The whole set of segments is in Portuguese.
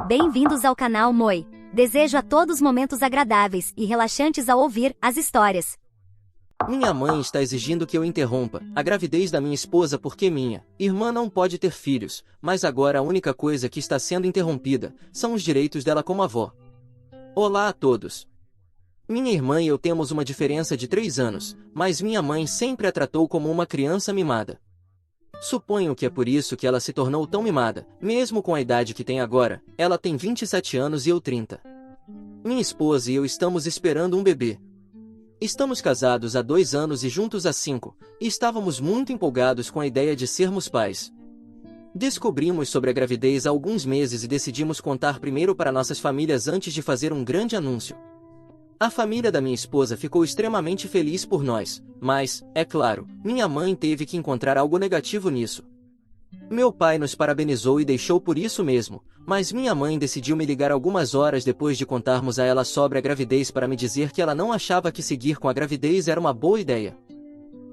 Bem-vindos ao canal Moi. Desejo a todos momentos agradáveis e relaxantes ao ouvir as histórias. Minha mãe está exigindo que eu interrompa a gravidez da minha esposa porque minha irmã não pode ter filhos, mas agora a única coisa que está sendo interrompida são os direitos dela como avó. Olá a todos. Minha irmã e eu temos uma diferença de 3 anos, mas minha mãe sempre a tratou como uma criança mimada. Suponho que é por isso que ela se tornou tão mimada, mesmo com a idade que tem agora. Ela tem 27 anos e eu 30. Minha esposa e eu estamos esperando um bebê. Estamos casados há 2 anos e juntos há 5, e estávamos muito empolgados com a ideia de sermos pais. Descobrimos sobre a gravidez há alguns meses e decidimos contar primeiro para nossas famílias antes de fazer um grande anúncio. A família da minha esposa ficou extremamente feliz por nós, mas, é claro, minha mãe teve que encontrar algo negativo nisso. Meu pai nos parabenizou e deixou por isso mesmo, mas minha mãe decidiu me ligar algumas horas depois de contarmos a ela sobre a gravidez para me dizer que ela não achava que seguir com a gravidez era uma boa ideia.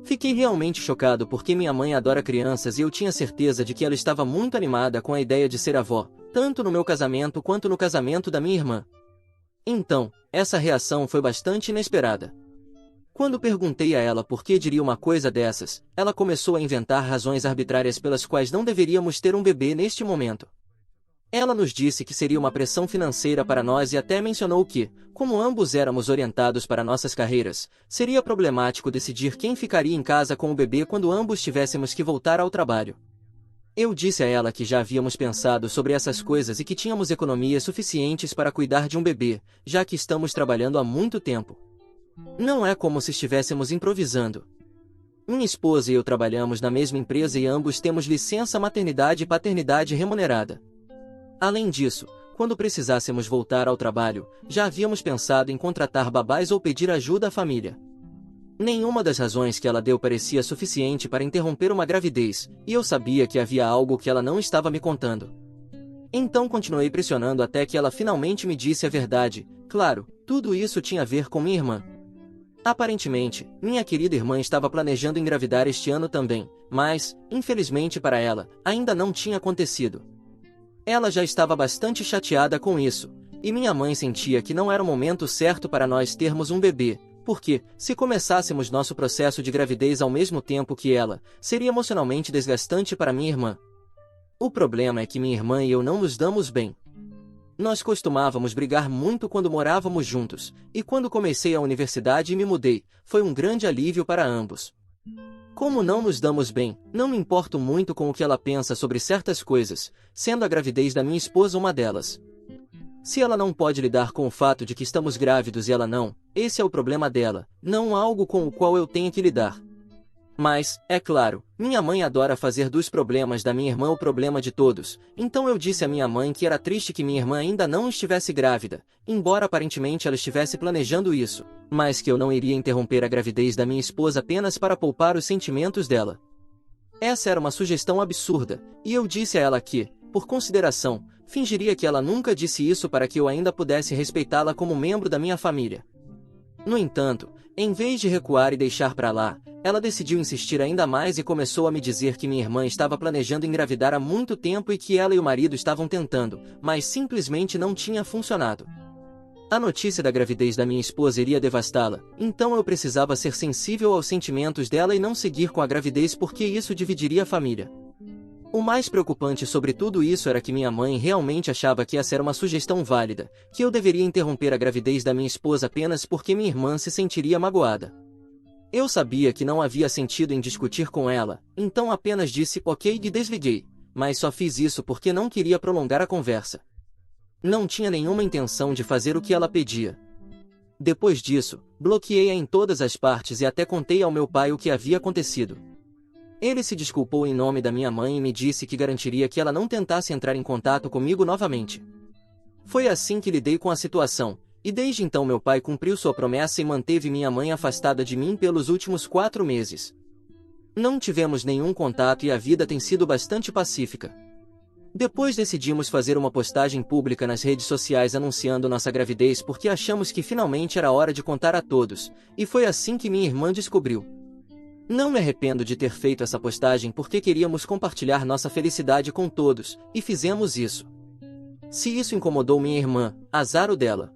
Fiquei realmente chocado porque minha mãe adora crianças e eu tinha certeza de que ela estava muito animada com a ideia de ser avó, tanto no meu casamento quanto no casamento da minha irmã. Então, essa reação foi bastante inesperada. Quando perguntei a ela por que diria uma coisa dessas, ela começou a inventar razões arbitrárias pelas quais não deveríamos ter um bebê neste momento. Ela nos disse que seria uma pressão financeira para nós e até mencionou que, como ambos éramos orientados para nossas carreiras, seria problemático decidir quem ficaria em casa com o bebê quando ambos tivéssemos que voltar ao trabalho. Eu disse a ela que já havíamos pensado sobre essas coisas e que tínhamos economias suficientes para cuidar de um bebê, já que estamos trabalhando há muito tempo. Não é como se estivéssemos improvisando. Minha esposa e eu trabalhamos na mesma empresa e ambos temos licença maternidade e paternidade remunerada. Além disso, quando precisássemos voltar ao trabalho, já havíamos pensado em contratar babás ou pedir ajuda à família. Nenhuma das razões que ela deu parecia suficiente para interromper uma gravidez, e eu sabia que havia algo que ela não estava me contando. Então continuei pressionando até que ela finalmente me disse a verdade. Claro, tudo isso tinha a ver com minha irmã. Aparentemente, minha querida irmã estava planejando engravidar este ano também, mas, infelizmente para ela, ainda não tinha acontecido. Ela já estava bastante chateada com isso, e minha mãe sentia que não era o momento certo para nós termos um bebê, porque, se começássemos nosso processo de gravidez ao mesmo tempo que ela, seria emocionalmente desgastante para minha irmã. O problema é que minha irmã e eu não nos damos bem. Nós costumávamos brigar muito quando morávamos juntos, e quando comecei a universidade e me mudei, foi um grande alívio para ambos. Como não nos damos bem, não me importo muito com o que ela pensa sobre certas coisas, sendo a gravidez da minha esposa uma delas. Se ela não pode lidar com o fato de que estamos grávidos e ela não, esse é o problema dela, não algo com o qual eu tenho que lidar. Mas, é claro, minha mãe adora fazer dos problemas da minha irmã o problema de todos, então eu disse à minha mãe que era triste que minha irmã ainda não estivesse grávida, embora aparentemente ela estivesse planejando isso, mas que eu não iria interromper a gravidez da minha esposa apenas para poupar os sentimentos dela. Essa era uma sugestão absurda, e eu disse a ela que, por consideração, fingiria que ela nunca disse isso para que eu ainda pudesse respeitá-la como membro da minha família. No entanto, em vez de recuar e deixar para lá, ela decidiu insistir ainda mais e começou a me dizer que minha irmã estava planejando engravidar há muito tempo e que ela e o marido estavam tentando, mas simplesmente não tinha funcionado. A notícia da gravidez da minha esposa iria devastá-la, então eu precisava ser sensível aos sentimentos dela e não seguir com a gravidez porque isso dividiria a família. O mais preocupante sobre tudo isso era que minha mãe realmente achava que essa era uma sugestão válida, que eu deveria interromper a gravidez da minha esposa apenas porque minha irmã se sentiria magoada. Eu sabia que não havia sentido em discutir com ela, então apenas disse ok e desliguei, mas só fiz isso porque não queria prolongar a conversa. Não tinha nenhuma intenção de fazer o que ela pedia. Depois disso, bloqueei-a em todas as partes e até contei ao meu pai o que havia acontecido. Ele se desculpou em nome da minha mãe e me disse que garantiria que ela não tentasse entrar em contato comigo novamente. Foi assim que lidei com a situação, e desde então meu pai cumpriu sua promessa e manteve minha mãe afastada de mim pelos últimos 4 meses. Não tivemos nenhum contato e a vida tem sido bastante pacífica. Depois decidimos fazer uma postagem pública nas redes sociais anunciando nossa gravidez porque achamos que finalmente era hora de contar a todos, e foi assim que minha irmã descobriu. Não me arrependo de ter feito essa postagem porque queríamos compartilhar nossa felicidade com todos, e fizemos isso. Se isso incomodou minha irmã, azar o dela.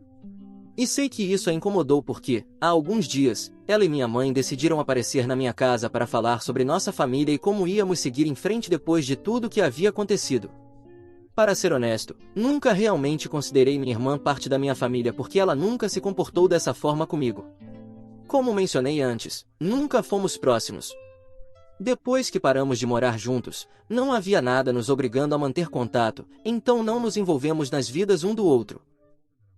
E sei que isso a incomodou porque, há alguns dias, ela e minha mãe decidiram aparecer na minha casa para falar sobre nossa família e como íamos seguir em frente depois de tudo que havia acontecido. Para ser honesto, nunca realmente considerei minha irmã parte da minha família porque ela nunca se comportou dessa forma comigo. Como mencionei antes, nunca fomos próximos. Depois que paramos de morar juntos, não havia nada nos obrigando a manter contato, então não nos envolvemos nas vidas um do outro.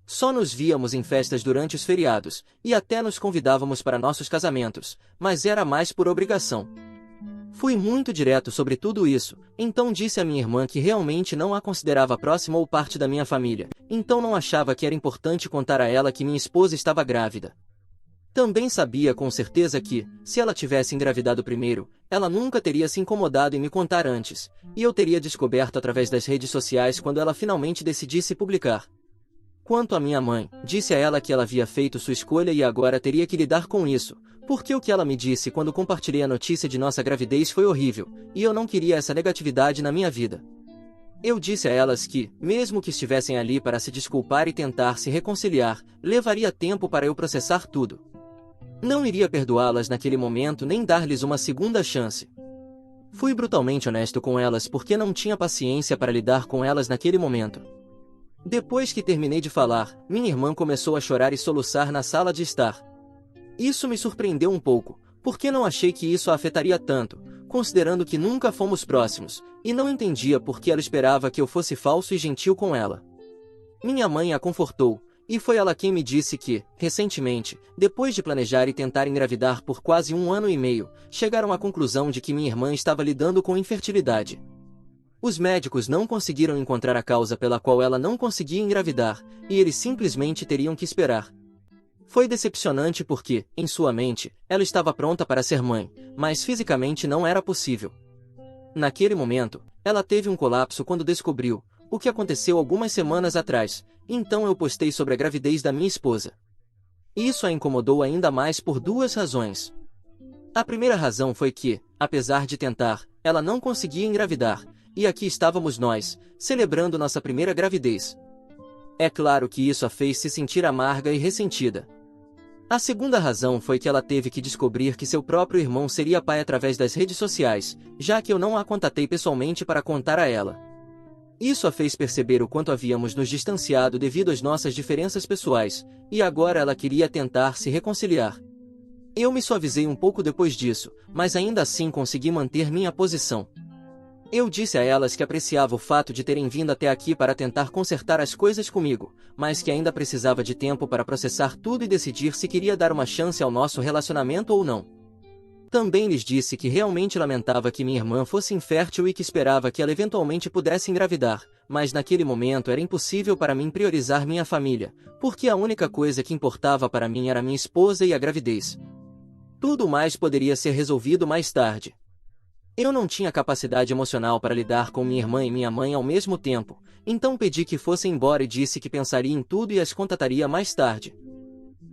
Só nos víamos em festas durante os feriados, e até nos convidávamos para nossos casamentos, mas era mais por obrigação. Fui muito direto sobre tudo isso, então disse à minha irmã que realmente não a considerava próxima ou parte da minha família, então não achava que era importante contar a ela que minha esposa estava grávida. Também sabia com certeza que, se ela tivesse engravidado primeiro, ela nunca teria se incomodado em me contar antes, e eu teria descoberto através das redes sociais quando ela finalmente decidisse publicar. Quanto à minha mãe, disse a ela que ela havia feito sua escolha e agora teria que lidar com isso, porque o que ela me disse quando compartilhei a notícia de nossa gravidez foi horrível, e eu não queria essa negatividade na minha vida. Eu disse a elas que, mesmo que estivessem ali para se desculpar e tentar se reconciliar, levaria tempo para eu processar tudo. Não iria perdoá-las naquele momento nem dar-lhes uma segunda chance. Fui brutalmente honesto com elas porque não tinha paciência para lidar com elas naquele momento. Depois que terminei de falar, minha irmã começou a chorar e soluçar na sala de estar. Isso me surpreendeu um pouco, porque não achei que isso a afetaria tanto, considerando que nunca fomos próximos, e não entendia por que ela esperava que eu fosse falso e gentil com ela. Minha mãe a confortou, e foi ela quem me disse que, recentemente, depois de planejar e tentar engravidar por quase 1 ano e meio, chegaram à conclusão de que minha irmã estava lidando com infertilidade. Os médicos não conseguiram encontrar a causa pela qual ela não conseguia engravidar, e eles simplesmente teriam que esperar. Foi decepcionante porque, em sua mente, ela estava pronta para ser mãe, mas fisicamente não era possível. Naquele momento, ela teve um colapso quando descobriu o que aconteceu algumas semanas atrás, então eu postei sobre a gravidez da minha esposa. Isso a incomodou ainda mais por 2 razões. A primeira razão foi que, apesar de tentar, ela não conseguia engravidar, e aqui estávamos nós, celebrando nossa primeira gravidez. É claro que isso a fez se sentir amarga e ressentida. A segunda razão foi que ela teve que descobrir que seu próprio irmão seria pai através das redes sociais, já que eu não a contatei pessoalmente para contar a ela. Isso a fez perceber o quanto havíamos nos distanciado devido às nossas diferenças pessoais, e agora ela queria tentar se reconciliar. Eu me suavizei um pouco depois disso, mas ainda assim consegui manter minha posição. Eu disse a elas que apreciava o fato de terem vindo até aqui para tentar consertar as coisas comigo, mas que ainda precisava de tempo para processar tudo e decidir se queria dar uma chance ao nosso relacionamento ou não. Também lhes disse que realmente lamentava que minha irmã fosse infértil e que esperava que ela eventualmente pudesse engravidar, mas naquele momento era impossível para mim priorizar minha família, porque a única coisa que importava para mim era minha esposa e a gravidez. Tudo mais poderia ser resolvido mais tarde. Eu não tinha capacidade emocional para lidar com minha irmã e minha mãe ao mesmo tempo, então pedi que fossem embora e disse que pensaria em tudo e as contataria mais tarde.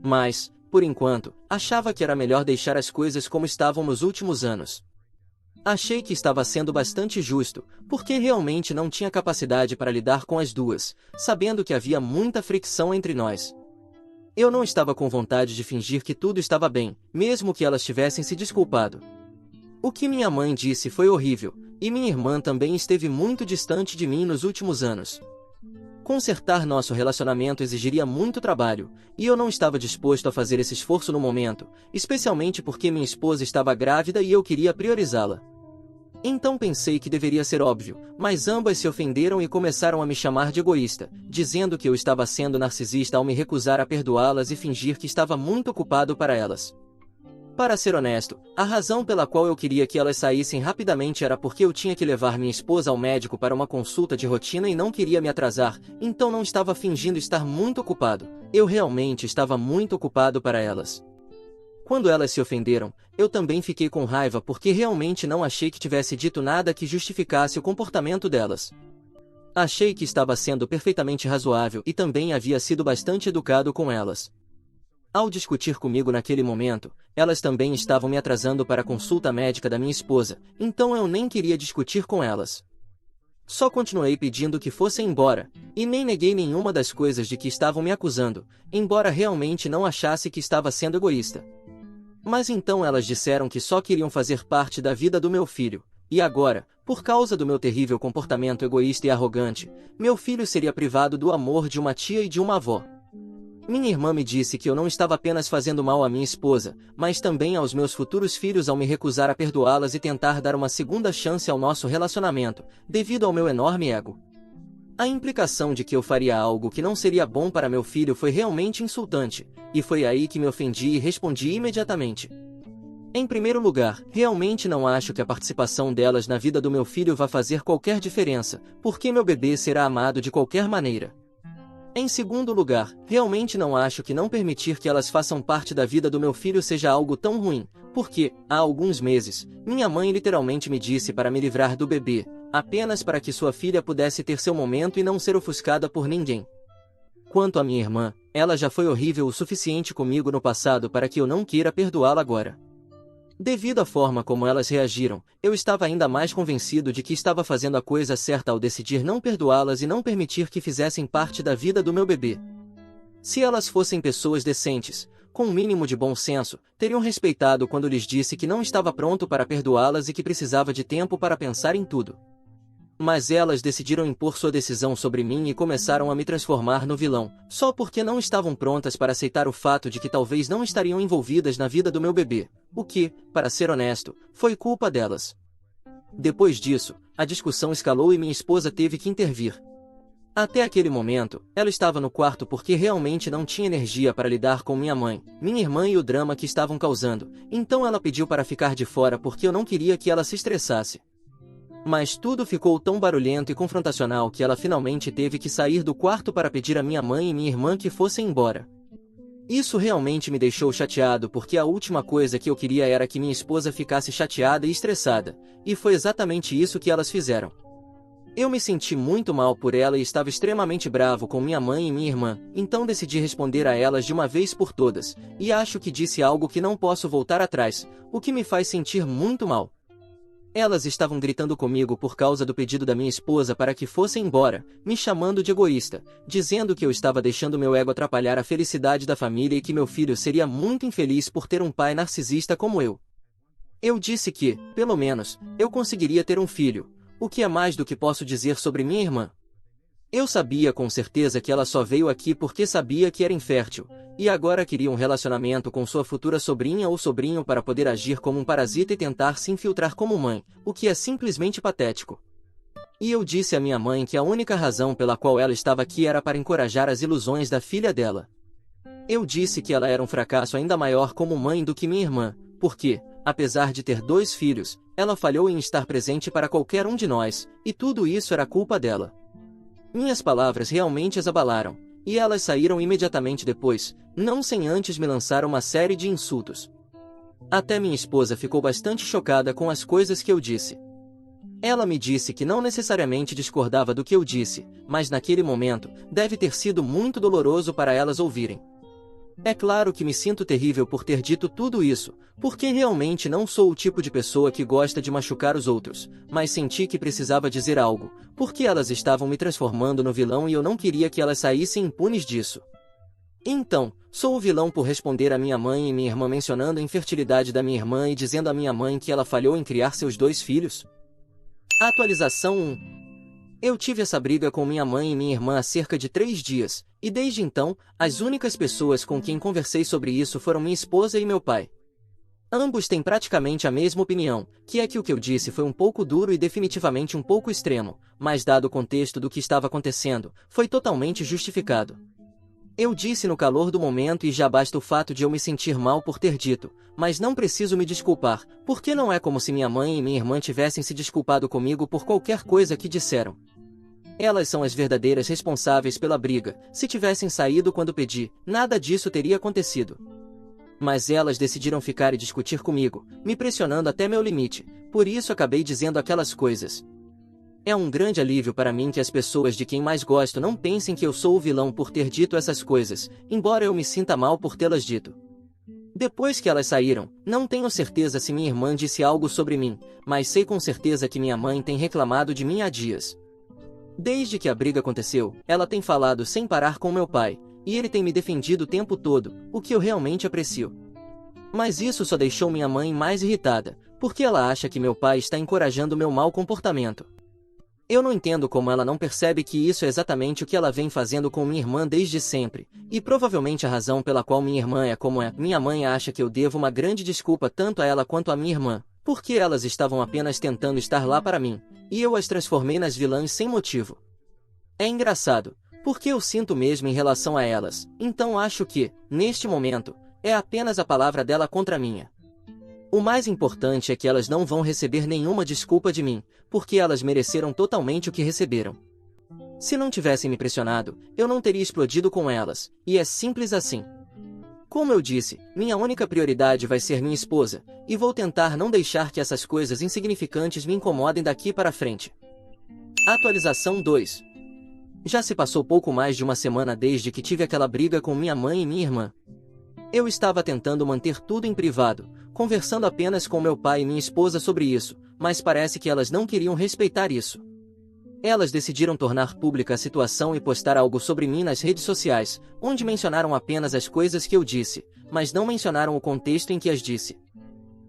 Mas, por enquanto, achava que era melhor deixar as coisas como estavam nos últimos anos. Achei que estava sendo bastante justo, porque realmente não tinha capacidade para lidar com as duas, sabendo que havia muita fricção entre nós. Eu não estava com vontade de fingir que tudo estava bem, mesmo que elas tivessem se desculpado. O que minha mãe disse foi horrível, e minha irmã também esteve muito distante de mim nos últimos anos. Consertar nosso relacionamento exigiria muito trabalho, e eu não estava disposto a fazer esse esforço no momento, especialmente porque minha esposa estava grávida e eu queria priorizá-la. Então pensei que deveria ser óbvio, mas ambas se ofenderam e começaram a me chamar de egoísta, dizendo que eu estava sendo narcisista ao me recusar a perdoá-las e fingir que estava muito ocupado para elas. Para ser honesto, a razão pela qual eu queria que elas saíssem rapidamente era porque eu tinha que levar minha esposa ao médico para uma consulta de rotina e não queria me atrasar, então não estava fingindo estar muito ocupado, eu realmente estava muito ocupado para elas. Quando elas se ofenderam, eu também fiquei com raiva porque realmente não achei que tivesse dito nada que justificasse o comportamento delas. Achei que estava sendo perfeitamente razoável e também havia sido bastante educado com elas. Ao discutir comigo naquele momento, elas também estavam me atrasando para a consulta médica da minha esposa, então eu nem queria discutir com elas. Só continuei pedindo que fossem embora, e nem neguei nenhuma das coisas de que estavam me acusando, embora realmente não achasse que estava sendo egoísta. Mas então elas disseram que só queriam fazer parte da vida do meu filho, e agora, por causa do meu terrível comportamento egoísta e arrogante, meu filho seria privado do amor de uma tia e de uma avó. Minha irmã me disse que eu não estava apenas fazendo mal à minha esposa, mas também aos meus futuros filhos ao me recusar a perdoá-las e tentar dar uma segunda chance ao nosso relacionamento, devido ao meu enorme ego. A implicação de que eu faria algo que não seria bom para meu filho foi realmente insultante, e foi aí que me ofendi e respondi imediatamente. Em primeiro lugar, realmente não acho que a participação delas na vida do meu filho vá fazer qualquer diferença, porque meu bebê será amado de qualquer maneira. Em segundo lugar, realmente não acho que não permitir que elas façam parte da vida do meu filho seja algo tão ruim, porque, há alguns meses, minha mãe literalmente me disse para me livrar do bebê, apenas para que sua filha pudesse ter seu momento e não ser ofuscada por ninguém. Quanto à minha irmã, ela já foi horrível o suficiente comigo no passado para que eu não queira perdoá-la agora. Devido à forma como elas reagiram, eu estava ainda mais convencido de que estava fazendo a coisa certa ao decidir não perdoá-las e não permitir que fizessem parte da vida do meu bebê. Se elas fossem pessoas decentes, com um mínimo de bom senso, teriam respeitado quando lhes disse que não estava pronto para perdoá-las e que precisava de tempo para pensar em tudo. Mas elas decidiram impor sua decisão sobre mim e começaram a me transformar no vilão, só porque não estavam prontas para aceitar o fato de que talvez não estariam envolvidas na vida do meu bebê, o que, para ser honesto, foi culpa delas. Depois disso, a discussão escalou e minha esposa teve que intervir. Até aquele momento, ela estava no quarto porque realmente não tinha energia para lidar com minha mãe, minha irmã e o drama que estavam causando, então ela pediu para ficar de fora porque eu não queria que ela se estressasse. Mas tudo ficou tão barulhento e confrontacional que ela finalmente teve que sair do quarto para pedir a minha mãe e minha irmã que fossem embora. Isso realmente me deixou chateado porque a última coisa que eu queria era que minha esposa ficasse chateada e estressada, e foi exatamente isso que elas fizeram. Eu me senti muito mal por ela e estava extremamente bravo com minha mãe e minha irmã, então decidi responder a elas de uma vez por todas, e acho que disse algo que não posso voltar atrás, o que me faz sentir muito mal. Elas estavam gritando comigo por causa do pedido da minha esposa para que fossem embora, me chamando de egoísta, dizendo que eu estava deixando meu ego atrapalhar a felicidade da família e que meu filho seria muito infeliz por ter um pai narcisista como eu. Eu disse que, pelo menos, eu conseguiria ter um filho, o que é mais do que posso dizer sobre minha irmã. Eu sabia com certeza que ela só veio aqui porque sabia que era infértil, e agora queria um relacionamento com sua futura sobrinha ou sobrinho para poder agir como um parasita e tentar se infiltrar como mãe, o que é simplesmente patético. E eu disse à minha mãe que a única razão pela qual ela estava aqui era para encorajar as ilusões da filha dela. Eu disse que ela era um fracasso ainda maior como mãe do que minha irmã, porque, apesar de ter 2 filhos, ela falhou em estar presente para qualquer um de nós, e tudo isso era culpa dela. Minhas palavras realmente as abalaram, e elas saíram imediatamente depois, não sem antes me lançar uma série de insultos. Até minha esposa ficou bastante chocada com as coisas que eu disse. Ela me disse que não necessariamente discordava do que eu disse, mas naquele momento, deve ter sido muito doloroso para elas ouvirem. É claro que me sinto terrível por ter dito tudo isso, porque realmente não sou o tipo de pessoa que gosta de machucar os outros, mas senti que precisava dizer algo, porque elas estavam me transformando no vilão e eu não queria que elas saíssem impunes disso. Então, sou o vilão por responder a minha mãe e minha irmã mencionando a infertilidade da minha irmã e dizendo à minha mãe que ela falhou em criar seus 2 filhos? Atualização 1. Eu tive essa briga com minha mãe e minha irmã há cerca de 3 dias, e desde então, as únicas pessoas com quem conversei sobre isso foram minha esposa e meu pai. Ambos têm praticamente a mesma opinião, que é que o que eu disse foi um pouco duro e definitivamente um pouco extremo, mas dado o contexto do que estava acontecendo, foi totalmente justificado. Eu disse no calor do momento e já basta o fato de eu me sentir mal por ter dito, mas não preciso me desculpar, porque não é como se minha mãe e minha irmã tivessem se desculpado comigo por qualquer coisa que disseram. Elas são as verdadeiras responsáveis pela briga, se tivessem saído quando pedi, nada disso teria acontecido. Mas elas decidiram ficar e discutir comigo, me pressionando até meu limite, por isso acabei dizendo aquelas coisas. É um grande alívio para mim que as pessoas de quem mais gosto não pensem que eu sou o vilão por ter dito essas coisas, embora eu me sinta mal por tê-las dito. Depois que elas saíram, não tenho certeza se minha irmã disse algo sobre mim, mas sei com certeza que minha mãe tem reclamado de mim há dias. Desde que a briga aconteceu, ela tem falado sem parar com meu pai, e ele tem me defendido o tempo todo, o que eu realmente aprecio. Mas isso só deixou minha mãe mais irritada, porque ela acha que meu pai está encorajando meu mau comportamento. Eu não entendo como ela não percebe que isso é exatamente o que ela vem fazendo com minha irmã desde sempre, e provavelmente a razão pela qual minha irmã é como é. Minha mãe acha que eu devo uma grande desculpa tanto a ela quanto a minha irmã, porque elas estavam apenas tentando estar lá para mim, e eu as transformei nas vilãs sem motivo. É engraçado, porque eu sinto mesmo em relação a elas, então acho que, neste momento, é apenas a palavra dela contra a minha. O mais importante é que elas não vão receber nenhuma desculpa de mim, porque elas mereceram totalmente o que receberam. Se não tivessem me pressionado, eu não teria explodido com elas, e é simples assim. Como eu disse, minha única prioridade vai ser minha esposa, e vou tentar não deixar que essas coisas insignificantes me incomodem daqui para frente. Atualização 2. Já se passou pouco mais de uma semana desde que tive aquela briga com minha mãe e minha irmã. Eu estava tentando manter tudo em privado, conversando apenas com meu pai e minha esposa sobre isso, mas parece que elas não queriam respeitar isso. Elas decidiram tornar pública a situação e postar algo sobre mim nas redes sociais, onde mencionaram apenas as coisas que eu disse, mas não mencionaram o contexto em que as disse.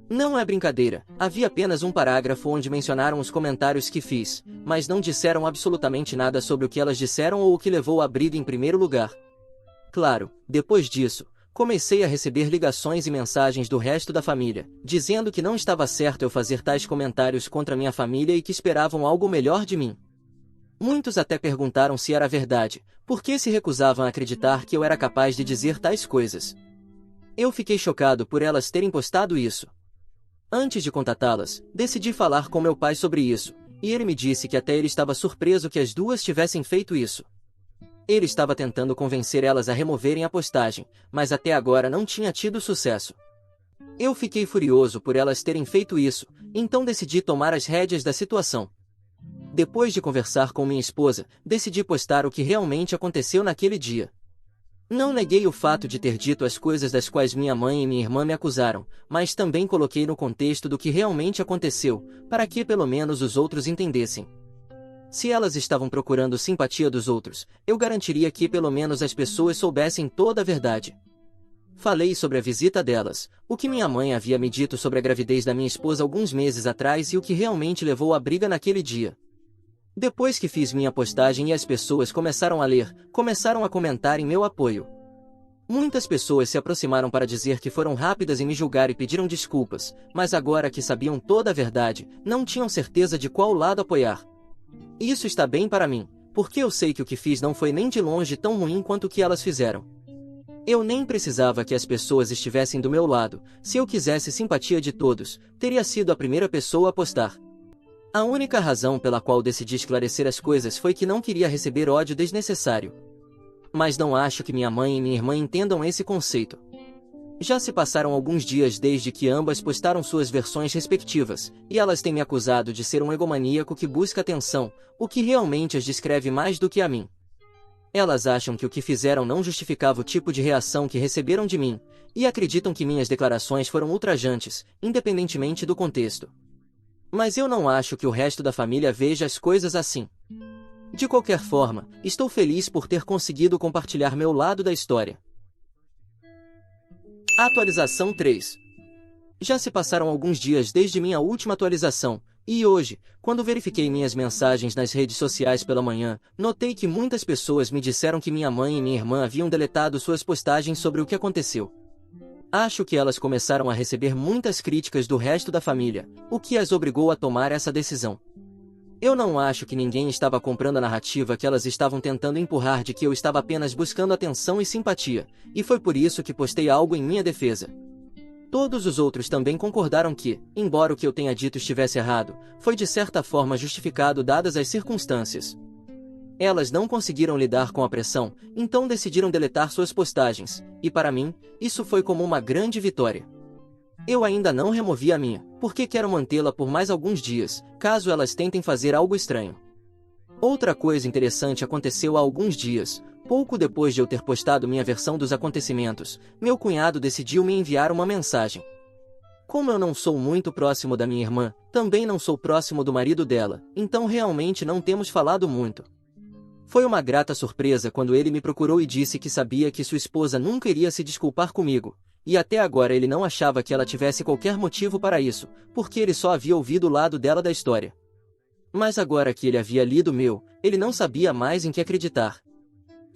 Não é brincadeira, havia apenas um parágrafo onde mencionaram os comentários que fiz, mas não disseram absolutamente nada sobre o que elas disseram ou o que levou à briga em primeiro lugar. Claro, depois disso, comecei a receber ligações e mensagens do resto da família, dizendo que não estava certo eu fazer tais comentários contra minha família e que esperavam algo melhor de mim. Muitos até perguntaram se era verdade, porque se recusavam a acreditar que eu era capaz de dizer tais coisas. Eu fiquei chocado por elas terem postado isso. Antes de contatá-las, decidi falar com meu pai sobre isso, e ele me disse que até ele estava surpreso que as duas tivessem feito isso. Ele estava tentando convencer elas a removerem a postagem, mas até agora não tinha tido sucesso. Eu fiquei furioso por elas terem feito isso, então decidi tomar as rédeas da situação. Depois de conversar com minha esposa, decidi postar o que realmente aconteceu naquele dia. Não neguei o fato de ter dito as coisas das quais minha mãe e minha irmã me acusaram, mas também coloquei no contexto do que realmente aconteceu, para que pelo menos os outros entendessem. Se elas estavam procurando simpatia dos outros, eu garantiria que pelo menos as pessoas soubessem toda a verdade. Falei sobre a visita delas, o que minha mãe havia me dito sobre a gravidez da minha esposa alguns meses atrás e o que realmente levou à briga naquele dia. Depois que fiz minha postagem e as pessoas começaram a ler, começaram a comentar em meu apoio. Muitas pessoas se aproximaram para dizer que foram rápidas em me julgar e pediram desculpas, mas agora que sabiam toda a verdade, não tinham certeza de qual lado apoiar. Isso está bem para mim, porque eu sei que o que fiz não foi nem de longe tão ruim quanto o que elas fizeram. Eu nem precisava que as pessoas estivessem do meu lado, se eu quisesse simpatia de todos, teria sido a primeira pessoa a postar. A única razão pela qual decidi esclarecer as coisas foi que não queria receber ódio desnecessário. Mas não acho que minha mãe e minha irmã entendam esse conceito. Já se passaram alguns dias desde que ambas postaram suas versões respectivas, e elas têm me acusado de ser um egomaníaco que busca atenção, o que realmente as descreve mais do que a mim. Elas acham que o que fizeram não justificava o tipo de reação que receberam de mim, e acreditam que minhas declarações foram ultrajantes, independentemente do contexto. Mas eu não acho que o resto da família veja as coisas assim. De qualquer forma, estou feliz por ter conseguido compartilhar meu lado da história. Atualização 3. Já se passaram alguns dias desde minha última atualização, e hoje, quando verifiquei minhas mensagens nas redes sociais pela manhã, notei que muitas pessoas me disseram que minha mãe e minha irmã haviam deletado suas postagens sobre o que aconteceu. Acho que elas começaram a receber muitas críticas do resto da família, o que as obrigou a tomar essa decisão. Eu não acho que ninguém estava comprando a narrativa que elas estavam tentando empurrar de que eu estava apenas buscando atenção e simpatia, e foi por isso que postei algo em minha defesa. Todos os outros também concordaram que, embora o que eu tenha dito estivesse errado, foi de certa forma justificado dadas as circunstâncias. Elas não conseguiram lidar com a pressão, então decidiram deletar suas postagens, e para mim, isso foi como uma grande vitória. Eu ainda não removi a minha, porque quero mantê-la por mais alguns dias, caso elas tentem fazer algo estranho. Outra coisa interessante aconteceu há alguns dias. Pouco depois de eu ter postado minha versão dos acontecimentos, meu cunhado decidiu me enviar uma mensagem. Como eu não sou muito próximo da minha irmã, também não sou próximo do marido dela, então realmente não temos falado muito. Foi uma grata surpresa quando ele me procurou e disse que sabia que sua esposa nunca iria se desculpar comigo, e até agora ele não achava que ela tivesse qualquer motivo para isso, porque ele só havia ouvido o lado dela da história. Mas agora que ele havia lido o meu, ele não sabia mais em que acreditar.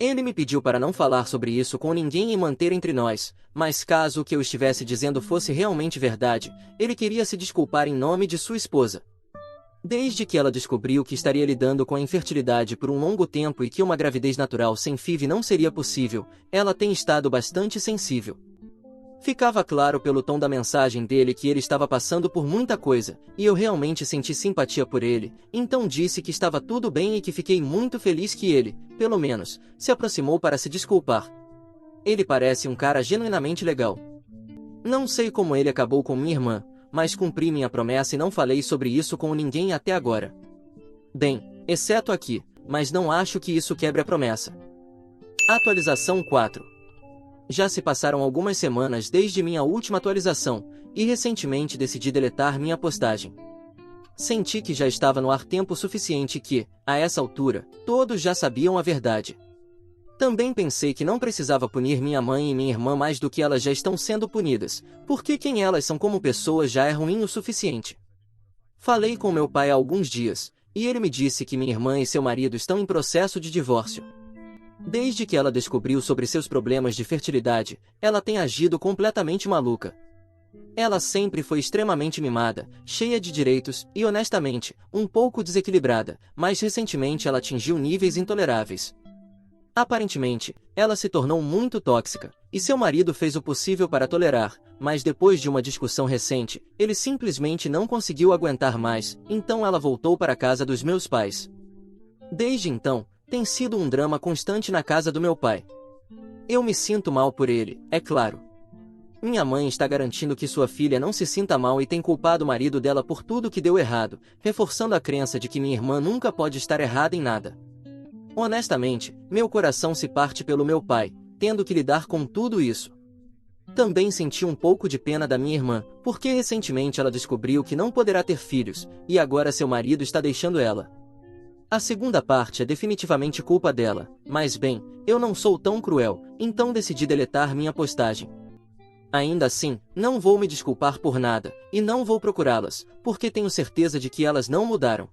Ele me pediu para não falar sobre isso com ninguém e manter entre nós, mas caso o que eu estivesse dizendo fosse realmente verdade, ele queria se desculpar em nome de sua esposa. Desde que ela descobriu que estaria lidando com a infertilidade por um longo tempo e que uma gravidez natural sem FIV não seria possível, ela tem estado bastante sensível. Ficava claro pelo tom da mensagem dele que ele estava passando por muita coisa, e eu realmente senti simpatia por ele, então disse que estava tudo bem e que fiquei muito feliz que ele, pelo menos, se aproximou para se desculpar. Ele parece um cara genuinamente legal. Não sei como ele acabou com minha irmã, mas cumpri minha promessa e não falei sobre isso com ninguém até agora. Bem, exceto aqui, mas não acho que isso quebre a promessa. Atualização 4. Já se passaram algumas semanas desde minha última atualização, e recentemente decidi deletar minha postagem. Senti que já estava no ar tempo suficiente que, a essa altura, todos já sabiam a verdade. Também pensei que não precisava punir minha mãe e minha irmã mais do que elas já estão sendo punidas, porque quem elas são como pessoas já é ruim o suficiente. Falei com meu pai há alguns dias, e ele me disse que minha irmã e seu marido estão em processo de divórcio. Desde que ela descobriu sobre seus problemas de fertilidade, ela tem agido completamente maluca. Ela sempre foi extremamente mimada, cheia de direitos e, honestamente, um pouco desequilibrada, mas recentemente ela atingiu níveis intoleráveis. Aparentemente, ela se tornou muito tóxica, e seu marido fez o possível para tolerar, mas depois de uma discussão recente, ele simplesmente não conseguiu aguentar mais, então ela voltou para a casa dos meus pais. Desde então, tem sido um drama constante na casa do meu pai. Eu me sinto mal por ele, é claro. Minha mãe está garantindo que sua filha não se sinta mal e tem culpado o marido dela por tudo que deu errado, reforçando a crença de que minha irmã nunca pode estar errada em nada. Honestamente, meu coração se parte pelo meu pai, tendo que lidar com tudo isso. Também senti um pouco de pena da minha irmã, porque recentemente ela descobriu que não poderá ter filhos, e agora seu marido está deixando ela. A segunda parte é definitivamente culpa dela, mas bem, eu não sou tão cruel, então decidi deletar minha postagem. Ainda assim, não vou me desculpar por nada, e não vou procurá-las, porque tenho certeza de que elas não mudaram.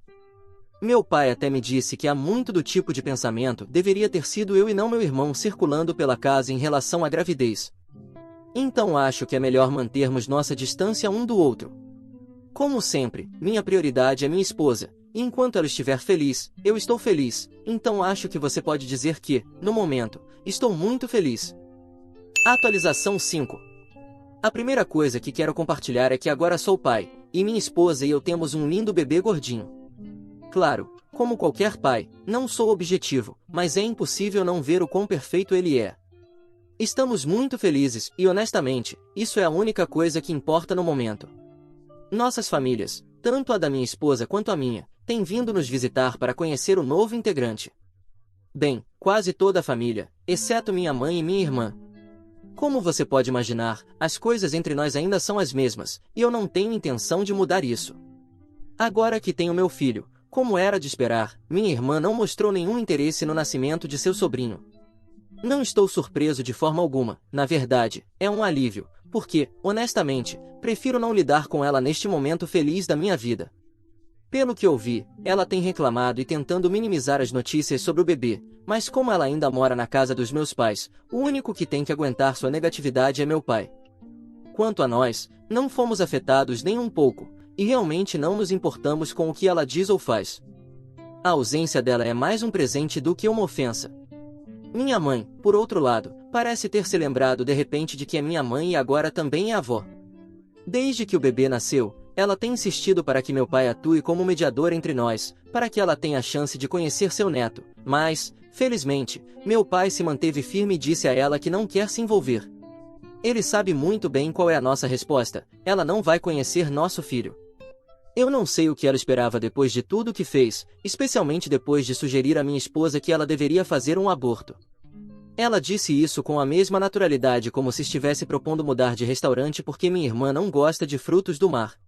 Meu pai até me disse que há muito do tipo de pensamento deveria ter sido eu e não meu irmão circulando pela casa em relação à gravidez. Então acho que é melhor mantermos nossa distância um do outro. Como sempre, minha prioridade é minha esposa, e enquanto ela estiver feliz, eu estou feliz, então acho que você pode dizer que, no momento, estou muito feliz. Atualização 5. A primeira coisa que quero compartilhar é que agora sou pai, e minha esposa e eu temos um lindo bebê gordinho. Claro, como qualquer pai, não sou objetivo, mas é impossível não ver o quão perfeito ele é. Estamos muito felizes e, honestamente, isso é a única coisa que importa no momento. Nossas famílias, tanto a da minha esposa quanto a minha, têm vindo nos visitar para conhecer o novo integrante. Bem, quase toda a família, exceto minha mãe e minha irmã. Como você pode imaginar, as coisas entre nós ainda são as mesmas, e eu não tenho intenção de mudar isso. Agora que tenho meu filho, como era de esperar, minha irmã não mostrou nenhum interesse no nascimento de seu sobrinho. Não estou surpreso de forma alguma, na verdade, é um alívio, porque, honestamente, prefiro não lidar com ela neste momento feliz da minha vida. Pelo que ouvi, ela tem reclamado e tentando minimizar as notícias sobre o bebê, mas como ela ainda mora na casa dos meus pais, o único que tem que aguentar sua negatividade é meu pai. Quanto a nós, não fomos afetados nem um pouco, e realmente não nos importamos com o que ela diz ou faz. A ausência dela é mais um presente do que uma ofensa. Minha mãe, por outro lado, parece ter se lembrado de repente de que é minha mãe e agora também é avó. Desde que o bebê nasceu, ela tem insistido para que meu pai atue como mediador entre nós, para que ela tenha a chance de conhecer seu neto, mas, felizmente, meu pai se manteve firme e disse a ela que não quer se envolver. Ele sabe muito bem qual é a nossa resposta: ela não vai conhecer nosso filho. Eu não sei o que ela esperava depois de tudo o que fez, especialmente depois de sugerir à minha esposa que ela deveria fazer um aborto. Ela disse isso com a mesma naturalidade como se estivesse propondo mudar de restaurante porque minha irmã não gosta de frutos do mar.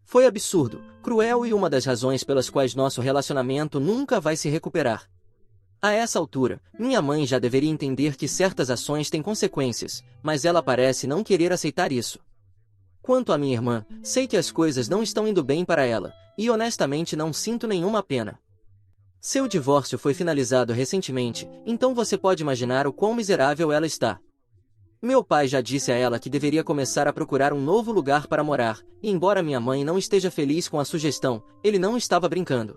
Foi absurdo, cruel e uma das razões pelas quais nosso relacionamento nunca vai se recuperar. A essa altura, minha mãe já deveria entender que certas ações têm consequências, mas ela parece não querer aceitar isso. Quanto à minha irmã, sei que as coisas não estão indo bem para ela, e honestamente não sinto nenhuma pena. Seu divórcio foi finalizado recentemente, então você pode imaginar o quão miserável ela está. Meu pai já disse a ela que deveria começar a procurar um novo lugar para morar, e embora minha mãe não esteja feliz com a sugestão, ele não estava brincando.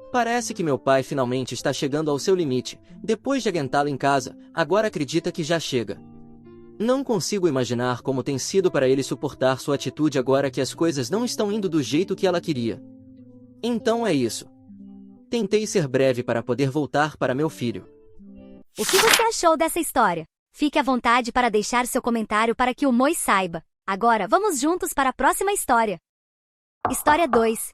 Parece que meu pai finalmente está chegando ao seu limite, depois de aguentá-lo em casa, agora acredita que já chega. Não consigo imaginar como tem sido para ele suportar sua atitude agora que as coisas não estão indo do jeito que ela queria. Então é isso. Tentei ser breve para poder voltar para meu filho. O que você achou dessa história? Fique à vontade para deixar seu comentário para que o Moi saiba. Agora, vamos juntos para a próxima história. História 2.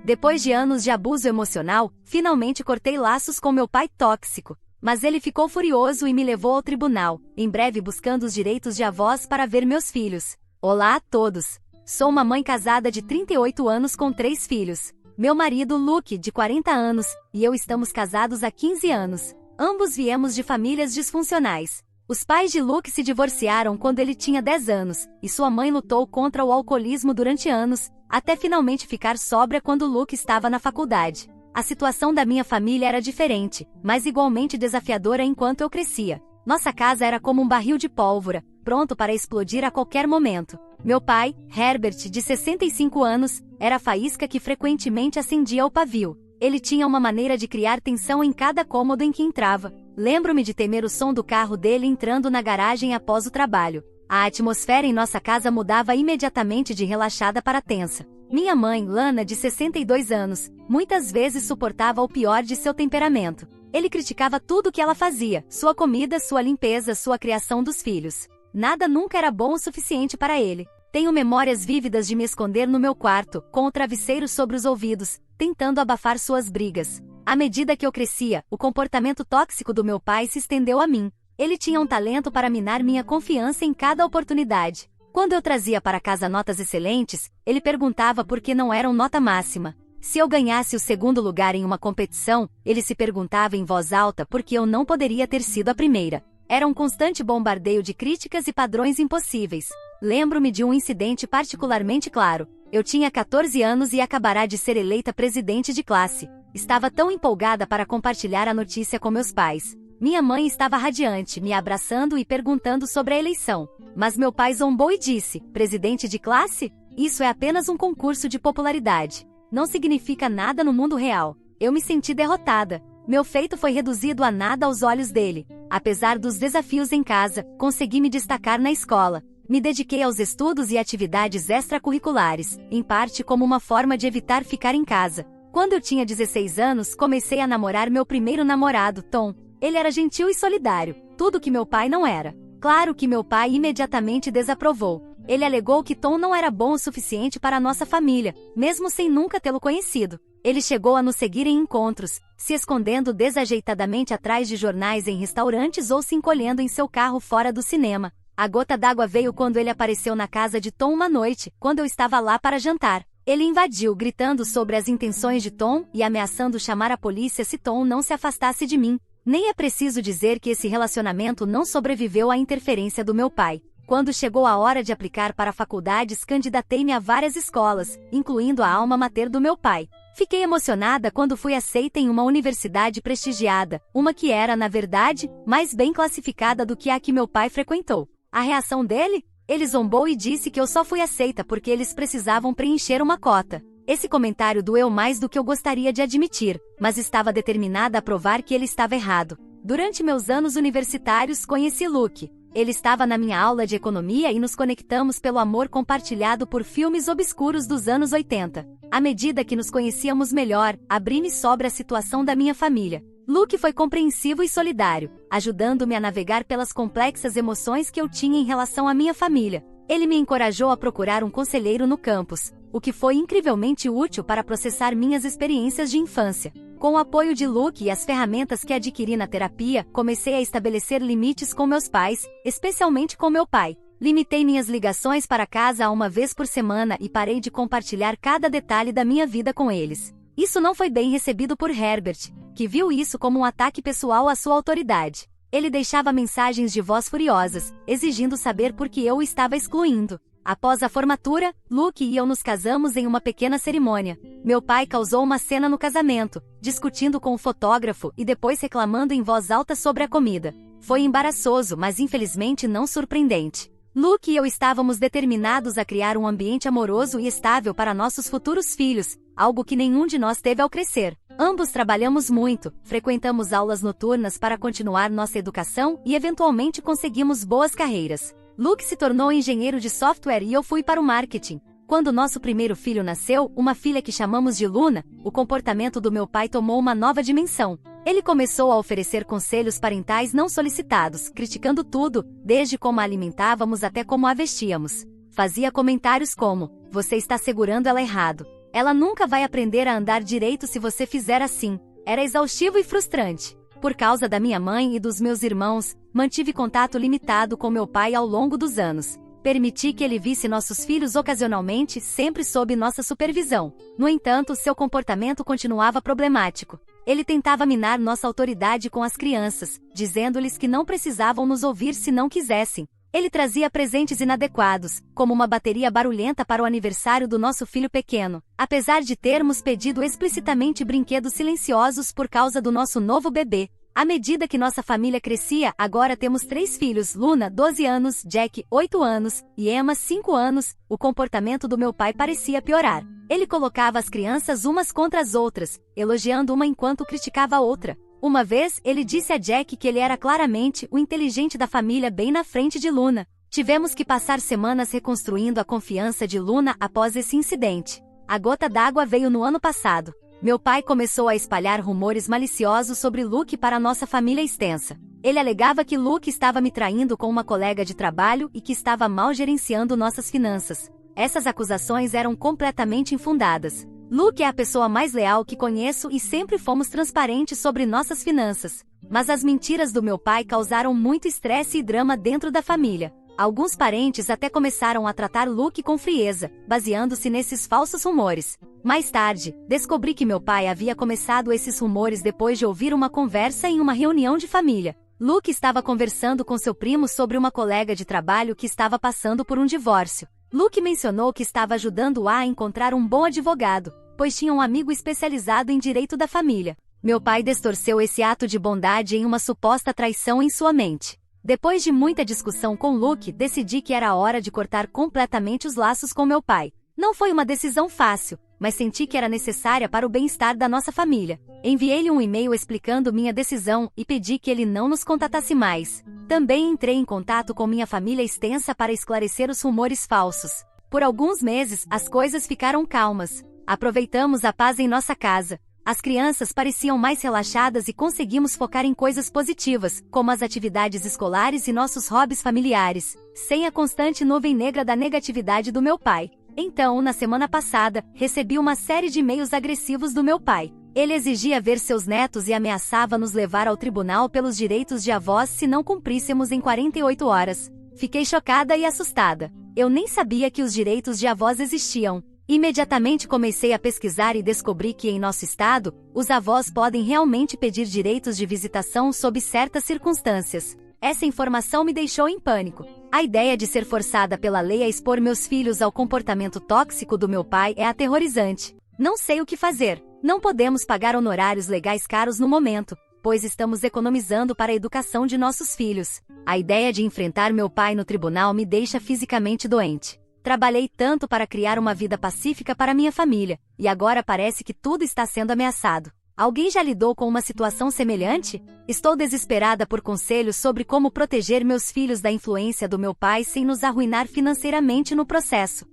Depois de anos de abuso emocional, finalmente cortei laços com meu pai tóxico. Mas ele ficou furioso e me levou ao tribunal, em breve buscando os direitos de avós para ver meus filhos. Olá a todos! Sou uma mãe casada de 38 anos com 3 filhos. Meu marido, Luke, de 40 anos, e eu estamos casados há 15 anos. Ambos viemos de famílias disfuncionais. Os pais de Luke se divorciaram quando ele tinha 10 anos, e sua mãe lutou contra o alcoolismo durante anos, até finalmente ficar sóbria quando Luke estava na faculdade. A situação da minha família era diferente, mas igualmente desafiadora enquanto eu crescia. Nossa casa era como um barril de pólvora, pronto para explodir a qualquer momento. Meu pai, Herbert, de 65 anos, era a faísca que frequentemente acendia o pavio. Ele tinha uma maneira de criar tensão em cada cômodo em que entrava. Lembro-me de temer o som do carro dele entrando na garagem após o trabalho. A atmosfera em nossa casa mudava imediatamente de relaxada para tensa. Minha mãe, Lana, de 62 anos, muitas vezes suportava o pior de seu temperamento. Ele criticava tudo o que ela fazia, sua comida, sua limpeza, sua criação dos filhos. Nada nunca era bom o suficiente para ele. Tenho memórias vívidas de me esconder no meu quarto, com o travesseiro sobre os ouvidos, tentando abafar suas brigas. À medida que eu crescia, o comportamento tóxico do meu pai se estendeu a mim. Ele tinha um talento para minar minha confiança em cada oportunidade. Quando eu trazia para casa notas excelentes, ele perguntava por que não eram nota máxima. Se eu ganhasse o segundo lugar em uma competição, ele se perguntava em voz alta por que eu não poderia ter sido a primeira. Era um constante bombardeio de críticas e padrões impossíveis. Lembro-me de um incidente particularmente claro. Eu tinha 14 anos e acabará de ser eleita presidente de classe. Estava tão empolgada para compartilhar a notícia com meus pais. Minha mãe estava radiante, me abraçando e perguntando sobre a eleição. Mas meu pai zombou e disse: presidente de classe? Isso é apenas um concurso de popularidade. Não significa nada no mundo real. Eu me senti derrotada. Meu feito foi reduzido a nada aos olhos dele. Apesar dos desafios em casa, consegui me destacar na escola. Me dediquei aos estudos e atividades extracurriculares, em parte como uma forma de evitar ficar em casa. Quando eu tinha 16 anos, comecei a namorar meu primeiro namorado, Tom. Ele era gentil e solidário, tudo que meu pai não era. Claro que meu pai imediatamente desaprovou. Ele alegou que Tom não era bom o suficiente para a nossa família, mesmo sem nunca tê-lo conhecido. Ele chegou a nos seguir em encontros, se escondendo desajeitadamente atrás de jornais em restaurantes ou se encolhendo em seu carro fora do cinema. A gota d'água veio quando ele apareceu na casa de Tom uma noite, quando eu estava lá para jantar. Ele invadiu, gritando sobre as intenções de Tom e ameaçando chamar a polícia se Tom não se afastasse de mim. Nem é preciso dizer que esse relacionamento não sobreviveu à interferência do meu pai. Quando chegou a hora de aplicar para faculdades, candidatei-me a várias escolas, incluindo a alma mater do meu pai. Fiquei emocionada quando fui aceita em uma universidade prestigiada, uma que era, na verdade, mais bem classificada do que a que meu pai frequentou. A reação dele? Ele zombou e disse que eu só fui aceita porque eles precisavam preencher uma cota. Esse comentário doeu mais do que eu gostaria de admitir, mas estava determinada a provar que ele estava errado. Durante meus anos universitários, conheci Luke. Ele estava na minha aula de economia e nos conectamos pelo amor compartilhado por filmes obscuros dos anos 80. À medida que nos conhecíamos melhor, abri-me sobre a situação da minha família. Luke foi compreensivo e solidário, ajudando-me a navegar pelas complexas emoções que eu tinha em relação à minha família. Ele me encorajou a procurar um conselheiro no campus, o que foi incrivelmente útil para processar minhas experiências de infância. Com o apoio de Luke e as ferramentas que adquiri na terapia, comecei a estabelecer limites com meus pais, especialmente com meu pai. Limitei minhas ligações para casa a uma vez por semana e parei de compartilhar cada detalhe da minha vida com eles. Isso não foi bem recebido por Herbert, que viu isso como um ataque pessoal à sua autoridade. Ele deixava mensagens de voz furiosas, exigindo saber por que eu o estava excluindo. Após a formatura, Luke e eu nos casamos em uma pequena cerimônia. Meu pai causou uma cena no casamento, discutindo com o fotógrafo e depois reclamando em voz alta sobre a comida. Foi embaraçoso, mas infelizmente não surpreendente. Luke e eu estávamos determinados a criar um ambiente amoroso e estável para nossos futuros filhos, algo que nenhum de nós teve ao crescer. Ambos trabalhamos muito, frequentamos aulas noturnas para continuar nossa educação e eventualmente conseguimos boas carreiras. Luke se tornou engenheiro de software e eu fui para o marketing. Quando nosso primeiro filho nasceu, uma filha que chamamos de Luna, o comportamento do meu pai tomou uma nova dimensão. Ele começou a oferecer conselhos parentais não solicitados, criticando tudo, desde como a alimentávamos até como a vestíamos. Fazia comentários como: "Você está segurando ela errado. Ela nunca vai aprender a andar direito se você fizer assim." Era exaustivo e frustrante. Por causa da minha mãe e dos meus irmãos, mantive contato limitado com meu pai ao longo dos anos. Permiti que ele visse nossos filhos ocasionalmente, sempre sob nossa supervisão. No entanto, seu comportamento continuava problemático. Ele tentava minar nossa autoridade com as crianças, dizendo-lhes que não precisavam nos ouvir se não quisessem. Ele trazia presentes inadequados, como uma bateria barulhenta para o aniversário do nosso filho pequeno, apesar de termos pedido explicitamente brinquedos silenciosos por causa do nosso novo bebê. À medida que nossa família crescia, agora temos 3 filhos: Luna, 12 anos, Jack, 8 anos, e Emma, 5 anos. O comportamento do meu pai parecia piorar. Ele colocava as crianças umas contra as outras, elogiando uma enquanto criticava a outra. Uma vez, ele disse a Jack que ele era claramente o inteligente da família bem na frente de Luna. Tivemos que passar semanas reconstruindo a confiança de Luna após esse incidente. A gota d'água veio no ano passado. Meu pai começou a espalhar rumores maliciosos sobre Luke para nossa família extensa. Ele alegava que Luke estava me traindo com uma colega de trabalho e que estava mal gerenciando nossas finanças. Essas acusações eram completamente infundadas. Luke é a pessoa mais leal que conheço e sempre fomos transparentes sobre nossas finanças. Mas as mentiras do meu pai causaram muito estresse e drama dentro da família. Alguns parentes até começaram a tratar Luke com frieza, baseando-se nesses falsos rumores. Mais tarde, descobri que meu pai havia começado esses rumores depois de ouvir uma conversa em uma reunião de família. Luke estava conversando com seu primo sobre uma colega de trabalho que estava passando por um divórcio. Luke mencionou que estava ajudando-a a encontrar um bom advogado, pois tinha um amigo especializado em direito da família. Meu pai distorceu esse ato de bondade em uma suposta traição em sua mente. Depois de muita discussão com Luke, decidi que era hora de cortar completamente os laços com meu pai. Não foi uma decisão fácil, mas senti que era necessária para o bem-estar da nossa família. Enviei-lhe um e-mail explicando minha decisão e pedi que ele não nos contatasse mais. Também entrei em contato com minha família extensa para esclarecer os rumores falsos. Por alguns meses, as coisas ficaram calmas. Aproveitamos a paz em nossa casa. As crianças pareciam mais relaxadas e conseguimos focar em coisas positivas, como as atividades escolares e nossos hobbies familiares, sem a constante nuvem negra da negatividade do meu pai. Então, na semana passada, recebi uma série de e-mails agressivos do meu pai. Ele exigia ver seus netos e ameaçava nos levar ao tribunal pelos direitos de avós se não cumpríssemos em 48 horas. Fiquei chocada e assustada. Eu nem sabia que os direitos de avós existiam. Imediatamente comecei a pesquisar e descobri que em nosso estado, os avós podem realmente pedir direitos de visitação sob certas circunstâncias. Essa informação me deixou em pânico. A ideia de ser forçada pela lei a expor meus filhos ao comportamento tóxico do meu pai é aterrorizante. Não sei o que fazer. Não podemos pagar honorários legais caros no momento, pois estamos economizando para a educação de nossos filhos. A ideia de enfrentar meu pai no tribunal me deixa fisicamente doente. Trabalhei tanto para criar uma vida pacífica para minha família, e agora parece que tudo está sendo ameaçado. Alguém já lidou com uma situação semelhante? Estou desesperada por conselhos sobre como proteger meus filhos da influência do meu pai sem nos arruinar financeiramente no processo.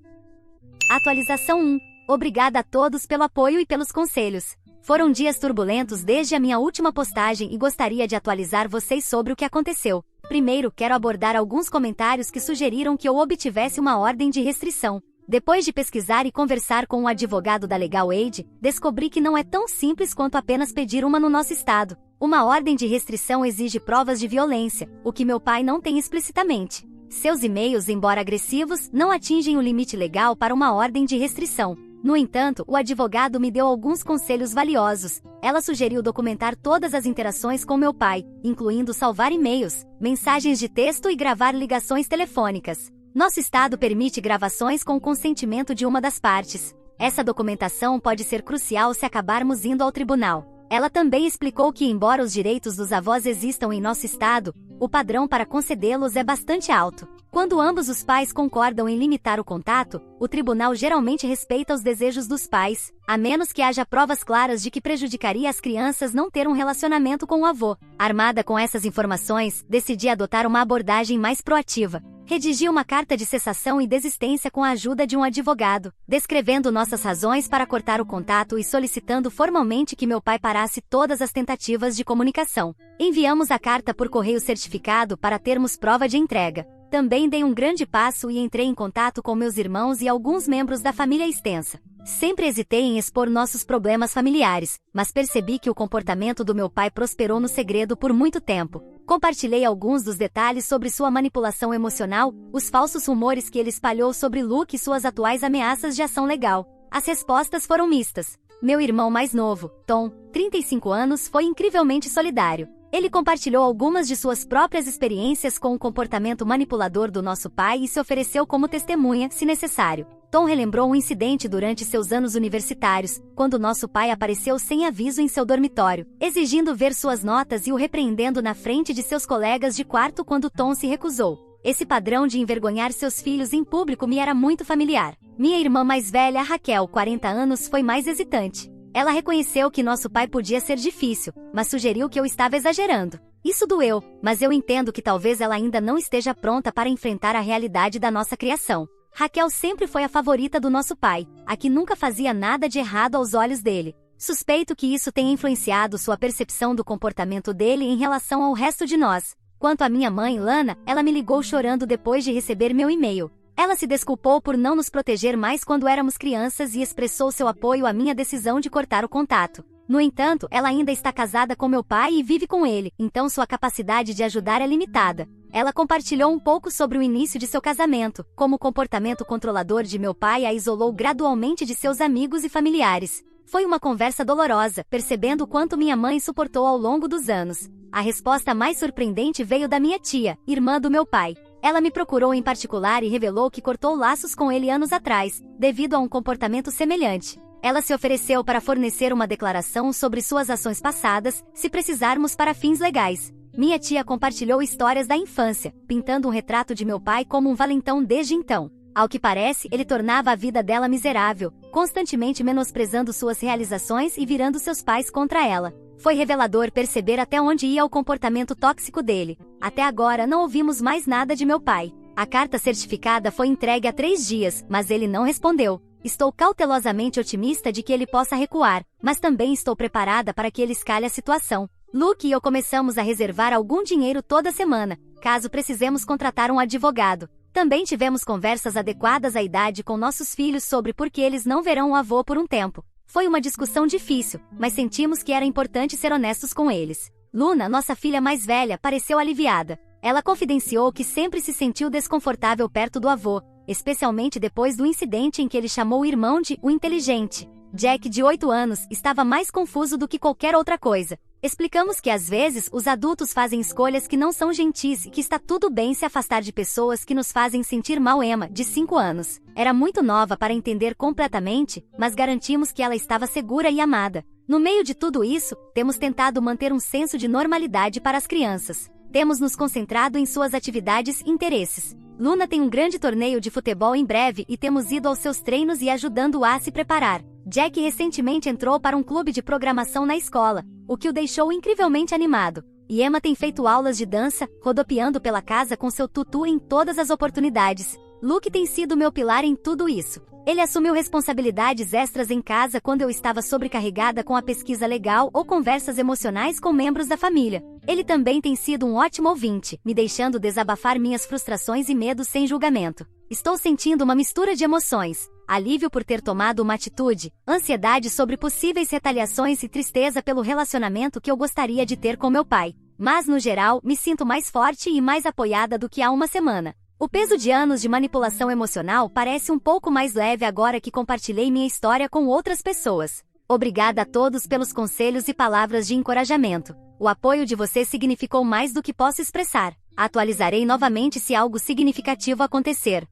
Atualização 1. Obrigada a todos pelo apoio e pelos conselhos. Foram dias turbulentos desde a minha última postagem e gostaria de atualizar vocês sobre o que aconteceu. Primeiro, quero abordar alguns comentários que sugeriram que eu obtivesse uma ordem de restrição. Depois de pesquisar e conversar com um advogado da Legal Aid, descobri que não é tão simples quanto apenas pedir uma no nosso estado. Uma ordem de restrição exige provas de violência, o que meu pai não tem explicitamente. Seus e-mails, embora agressivos, não atingem o limite legal para uma ordem de restrição. No entanto, o advogado me deu alguns conselhos valiosos. Ela sugeriu documentar todas as interações com meu pai, incluindo salvar e-mails, mensagens de texto e gravar ligações telefônicas. Nosso estado permite gravações com o consentimento de uma das partes. Essa documentação pode ser crucial se acabarmos indo ao tribunal. Ela também explicou que, embora os direitos dos avós existam em nosso estado, o padrão para concedê-los é bastante alto. Quando ambos os pais concordam em limitar o contato, o tribunal geralmente respeita os desejos dos pais, a menos que haja provas claras de que prejudicaria as crianças não ter um relacionamento com o avô. Armada com essas informações, decidi adotar uma abordagem mais proativa. Redigi uma carta de cessação e desistência com a ajuda de um advogado, descrevendo nossas razões para cortar o contato e solicitando formalmente que meu pai parasse todas as tentativas de comunicação. Enviamos a carta por correio certificado para termos prova de entrega. Também dei um grande passo e entrei em contato com meus irmãos e alguns membros da família extensa. Sempre hesitei em expor nossos problemas familiares, mas percebi que o comportamento do meu pai prosperou no segredo por muito tempo. Compartilhei alguns dos detalhes sobre sua manipulação emocional, os falsos rumores que ele espalhou sobre Luke e suas atuais ameaças de ação legal. As respostas foram mistas. Meu irmão mais novo, Tom, 35 anos, foi incrivelmente solidário. Ele compartilhou algumas de suas próprias experiências com o comportamento manipulador do nosso pai e se ofereceu como testemunha, se necessário. Tom relembrou um incidente durante seus anos universitários, quando nosso pai apareceu sem aviso em seu dormitório, exigindo ver suas notas e o repreendendo na frente de seus colegas de quarto quando Tom se recusou. Esse padrão de envergonhar seus filhos em público me era muito familiar. Minha irmã mais velha, Raquel, 40 anos, foi mais hesitante. Ela reconheceu que nosso pai podia ser difícil, mas sugeriu que eu estava exagerando. Isso doeu, mas eu entendo que talvez ela ainda não esteja pronta para enfrentar a realidade da nossa criação. Raquel sempre foi a favorita do nosso pai, a que nunca fazia nada de errado aos olhos dele. Suspeito que isso tenha influenciado sua percepção do comportamento dele em relação ao resto de nós. Quanto à minha mãe, Lana, ela me ligou chorando depois de receber meu e-mail. Ela se desculpou por não nos proteger mais quando éramos crianças e expressou seu apoio à minha decisão de cortar o contato. No entanto, ela ainda está casada com meu pai e vive com ele, então sua capacidade de ajudar é limitada. Ela compartilhou um pouco sobre o início de seu casamento, como o comportamento controlador de meu pai a isolou gradualmente de seus amigos e familiares. Foi uma conversa dolorosa, percebendo quanto minha mãe suportou ao longo dos anos. A resposta mais surpreendente veio da minha tia, irmã do meu pai. Ela me procurou em particular e revelou que cortou laços com ele anos atrás, devido a um comportamento semelhante. Ela se ofereceu para fornecer uma declaração sobre suas ações passadas, se precisarmos para fins legais. Minha tia compartilhou histórias da infância, pintando um retrato de meu pai como um valentão desde então. Ao que parece, ele tornava a vida dela miserável, constantemente menosprezando suas realizações e virando seus pais contra ela. Foi revelador perceber até onde ia o comportamento tóxico dele. Até agora não ouvimos mais nada de meu pai. A carta certificada foi entregue há 3 dias, mas ele não respondeu. Estou cautelosamente otimista de que ele possa recuar, mas também estou preparada para que ele escale a situação. Luke e eu começamos a reservar algum dinheiro toda semana, caso precisemos contratar um advogado. Também tivemos conversas adequadas à idade com nossos filhos sobre por que eles não verão o avô por um tempo. Foi uma discussão difícil, mas sentimos que era importante ser honestos com eles. Luna, nossa filha mais velha, pareceu aliviada. Ela confidenciou que sempre se sentiu desconfortável perto do avô, especialmente depois do incidente em que ele chamou o irmão de o inteligente. Jack, de 8 anos, estava mais confuso do que qualquer outra coisa. Explicamos que às vezes os adultos fazem escolhas que não são gentis e que está tudo bem se afastar de pessoas que nos fazem sentir mal. Emma, de 5 anos, era muito nova para entender completamente, mas garantimos que ela estava segura e amada. No meio de tudo isso, temos tentado manter um senso de normalidade para as crianças. Temos nos concentrado em suas atividades e interesses. Luna tem um grande torneio de futebol em breve e temos ido aos seus treinos e ajudando-a a se preparar. Jack recentemente entrou para um clube de programação na escola, o que o deixou incrivelmente animado. E Emma tem feito aulas de dança, rodopiando pela casa com seu tutu em todas as oportunidades. Luke tem sido meu pilar em tudo isso. Ele assumiu responsabilidades extras em casa quando eu estava sobrecarregada com a pesquisa legal ou conversas emocionais com membros da família. Ele também tem sido um ótimo ouvinte, me deixando desabafar minhas frustrações e medos sem julgamento. Estou sentindo uma mistura de emoções. Alívio por ter tomado uma atitude, ansiedade sobre possíveis retaliações e tristeza pelo relacionamento que eu gostaria de ter com meu pai. Mas, no geral, me sinto mais forte e mais apoiada do que há uma semana. O peso de anos de manipulação emocional parece um pouco mais leve agora que compartilhei minha história com outras pessoas. Obrigada a todos pelos conselhos e palavras de encorajamento. O apoio de vocês significou mais do que posso expressar. Atualizarei novamente se algo significativo acontecer.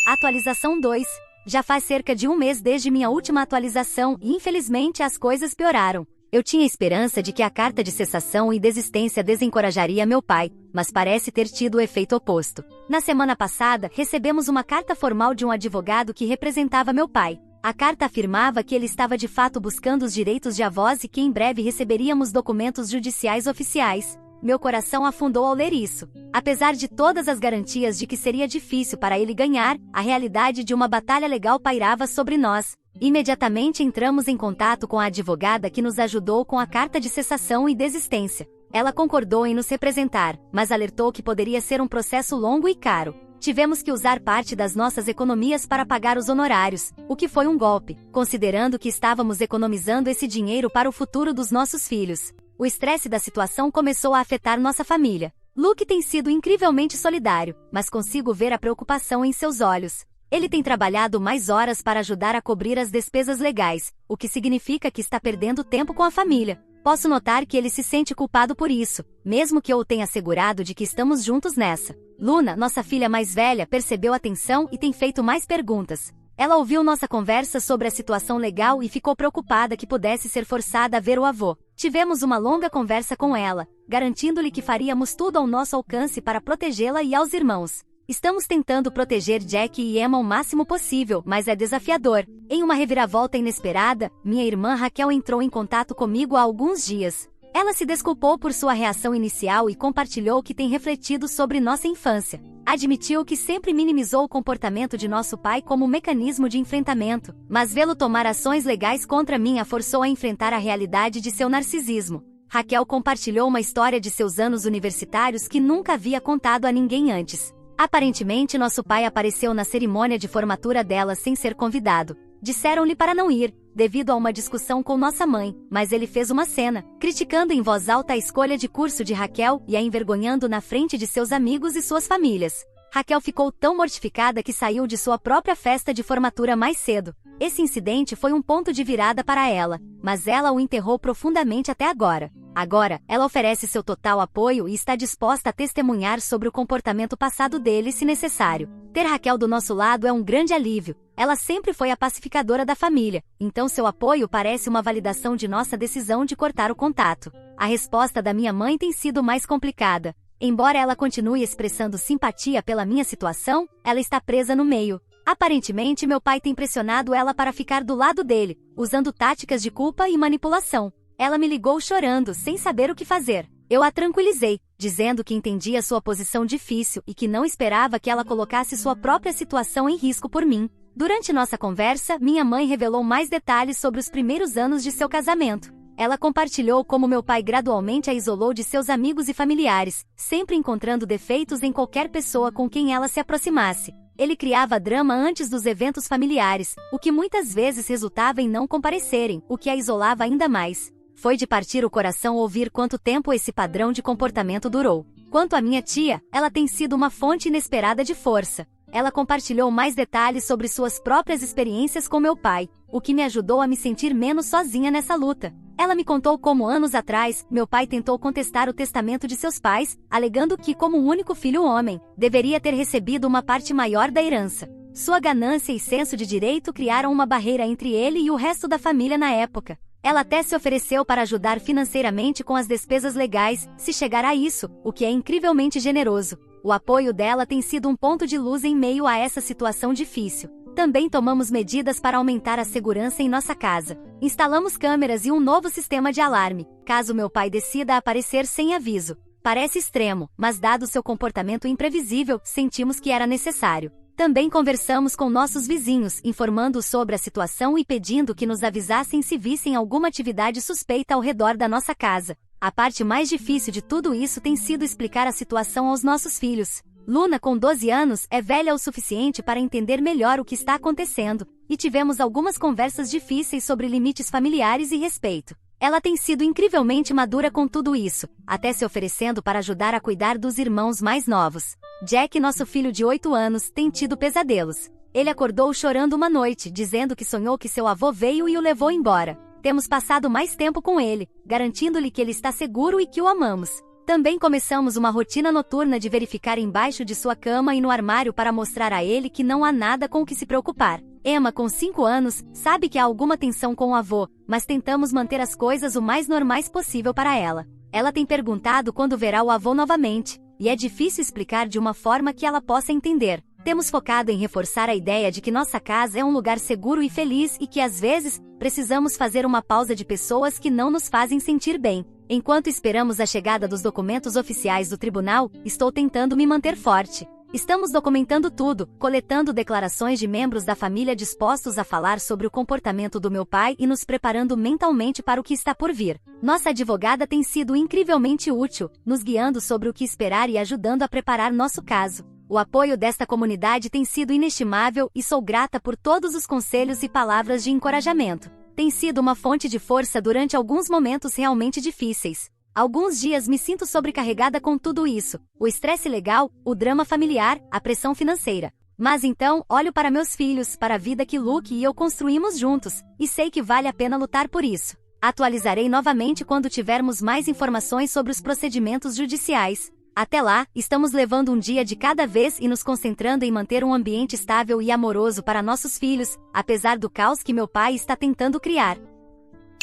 Atualização 2. Já faz cerca de um mês desde minha última atualização e infelizmente as coisas pioraram. Eu tinha esperança de que a carta de cessação e desistência desencorajaria meu pai, mas parece ter tido o efeito oposto. Na semana passada, recebemos uma carta formal de um advogado que representava meu pai. A carta afirmava que ele estava de fato buscando os direitos de avós e que em breve receberíamos documentos judiciais oficiais. Meu coração afundou ao ler isso. Apesar de todas as garantias de que seria difícil para ele ganhar, a realidade de uma batalha legal pairava sobre nós. Imediatamente entramos em contato com a advogada que nos ajudou com a carta de cessação e desistência. Ela concordou em nos representar, mas alertou que poderia ser um processo longo e caro. Tivemos que usar parte das nossas economias para pagar os honorários, o que foi um golpe, considerando que estávamos economizando esse dinheiro para o futuro dos nossos filhos. O estresse da situação começou a afetar nossa família. Luke tem sido incrivelmente solidário, mas consigo ver a preocupação em seus olhos. Ele tem trabalhado mais horas para ajudar a cobrir as despesas legais, o que significa que está perdendo tempo com a família. Posso notar que ele se sente culpado por isso, mesmo que eu o tenha assegurado de que estamos juntos nessa. Luna, nossa filha mais velha, percebeu a tensão e tem feito mais perguntas. Ela ouviu nossa conversa sobre a situação legal e ficou preocupada que pudesse ser forçada a ver o avô. Tivemos uma longa conversa com ela, garantindo-lhe que faríamos tudo ao nosso alcance para protegê-la e aos irmãos. Estamos tentando proteger Jack e Emma o máximo possível, mas é desafiador. Em uma reviravolta inesperada, minha irmã Raquel entrou em contato comigo há alguns dias. Ela se desculpou por sua reação inicial e compartilhou que tem refletido sobre nossa infância. Admitiu que sempre minimizou o comportamento de nosso pai como mecanismo de enfrentamento, mas vê-lo tomar ações legais contra mim a forçou a enfrentar a realidade de seu narcisismo. Raquel compartilhou uma história de seus anos universitários que nunca havia contado a ninguém antes. Aparentemente, nosso pai apareceu na cerimônia de formatura dela sem ser convidado. Disseram-lhe para não ir, devido a uma discussão com nossa mãe, mas ele fez uma cena, criticando em voz alta a escolha de curso de Raquel e a envergonhando na frente de seus amigos e suas famílias. Raquel ficou tão mortificada que saiu de sua própria festa de formatura mais cedo. Esse incidente foi um ponto de virada para ela, mas ela o enterrou profundamente até agora. Agora, ela oferece seu total apoio e está disposta a testemunhar sobre o comportamento passado dele se necessário. Ter Raquel do nosso lado é um grande alívio. Ela sempre foi a pacificadora da família, então seu apoio parece uma validação de nossa decisão de cortar o contato. A resposta da minha mãe tem sido mais complicada. Embora ela continue expressando simpatia pela minha situação, ela está presa no meio. Aparentemente, meu pai tem pressionado ela para ficar do lado dele, usando táticas de culpa e manipulação. Ela me ligou chorando, sem saber o que fazer. Eu a tranquilizei, dizendo que entendia sua posição difícil e que não esperava que ela colocasse sua própria situação em risco por mim. Durante nossa conversa, minha mãe revelou mais detalhes sobre os primeiros anos de seu casamento. Ela compartilhou como meu pai gradualmente a isolou de seus amigos e familiares, sempre encontrando defeitos em qualquer pessoa com quem ela se aproximasse. Ele criava drama antes dos eventos familiares, o que muitas vezes resultava em não comparecerem, o que a isolava ainda mais. Foi de partir o coração ouvir quanto tempo esse padrão de comportamento durou. Quanto à minha tia, ela tem sido uma fonte inesperada de força. Ela compartilhou mais detalhes sobre suas próprias experiências com meu pai, o que me ajudou a me sentir menos sozinha nessa luta. Ela me contou como anos atrás, meu pai tentou contestar o testamento de seus pais, alegando que, como o único filho homem, deveria ter recebido uma parte maior da herança. Sua ganância e senso de direito criaram uma barreira entre ele e o resto da família na época. Ela até se ofereceu para ajudar financeiramente com as despesas legais, se chegar a isso, o que é incrivelmente generoso. O apoio dela tem sido um ponto de luz em meio a essa situação difícil. Também tomamos medidas para aumentar a segurança em nossa casa. Instalamos câmeras e um novo sistema de alarme, caso meu pai decida aparecer sem aviso. Parece extremo, mas dado seu comportamento imprevisível, sentimos que era necessário. Também conversamos com nossos vizinhos, informando sobre a situação e pedindo que nos avisassem se vissem alguma atividade suspeita ao redor da nossa casa. A parte mais difícil de tudo isso tem sido explicar a situação aos nossos filhos. Luna, com 12 anos, é velha o suficiente para entender melhor o que está acontecendo, e tivemos algumas conversas difíceis sobre limites familiares e respeito. Ela tem sido incrivelmente madura com tudo isso, até se oferecendo para ajudar a cuidar dos irmãos mais novos. Jack, nosso filho de 8 anos, tem tido pesadelos. Ele acordou chorando uma noite, dizendo que sonhou que seu avô veio e o levou embora. Temos passado mais tempo com ele, garantindo-lhe que ele está seguro e que o amamos. Também começamos uma rotina noturna de verificar embaixo de sua cama e no armário para mostrar a ele que não há nada com o que se preocupar. Emma, com 5 anos, sabe que há alguma tensão com o avô, mas tentamos manter as coisas o mais normais possível para ela. Ela tem perguntado quando verá o avô novamente, e é difícil explicar de uma forma que ela possa entender. Temos focado em reforçar a ideia de que nossa casa é um lugar seguro e feliz e que, às vezes, precisamos fazer uma pausa de pessoas que não nos fazem sentir bem. Enquanto esperamos a chegada dos documentos oficiais do tribunal, estou tentando me manter forte. Estamos documentando tudo, coletando declarações de membros da família dispostos a falar sobre o comportamento do meu pai e nos preparando mentalmente para o que está por vir. Nossa advogada tem sido incrivelmente útil, nos guiando sobre o que esperar e ajudando a preparar nosso caso. O apoio desta comunidade tem sido inestimável e sou grata por todos os conselhos e palavras de encorajamento. Tem sido uma fonte de força durante alguns momentos realmente difíceis. Alguns dias me sinto sobrecarregada com tudo isso, o estresse legal, o drama familiar, a pressão financeira. Mas então, olho para meus filhos, para a vida que Luke e eu construímos juntos, e sei que vale a pena lutar por isso. Atualizarei novamente quando tivermos mais informações sobre os procedimentos judiciais. Até lá, estamos levando um dia de cada vez e nos concentrando em manter um ambiente estável e amoroso para nossos filhos, apesar do caos que meu pai está tentando criar.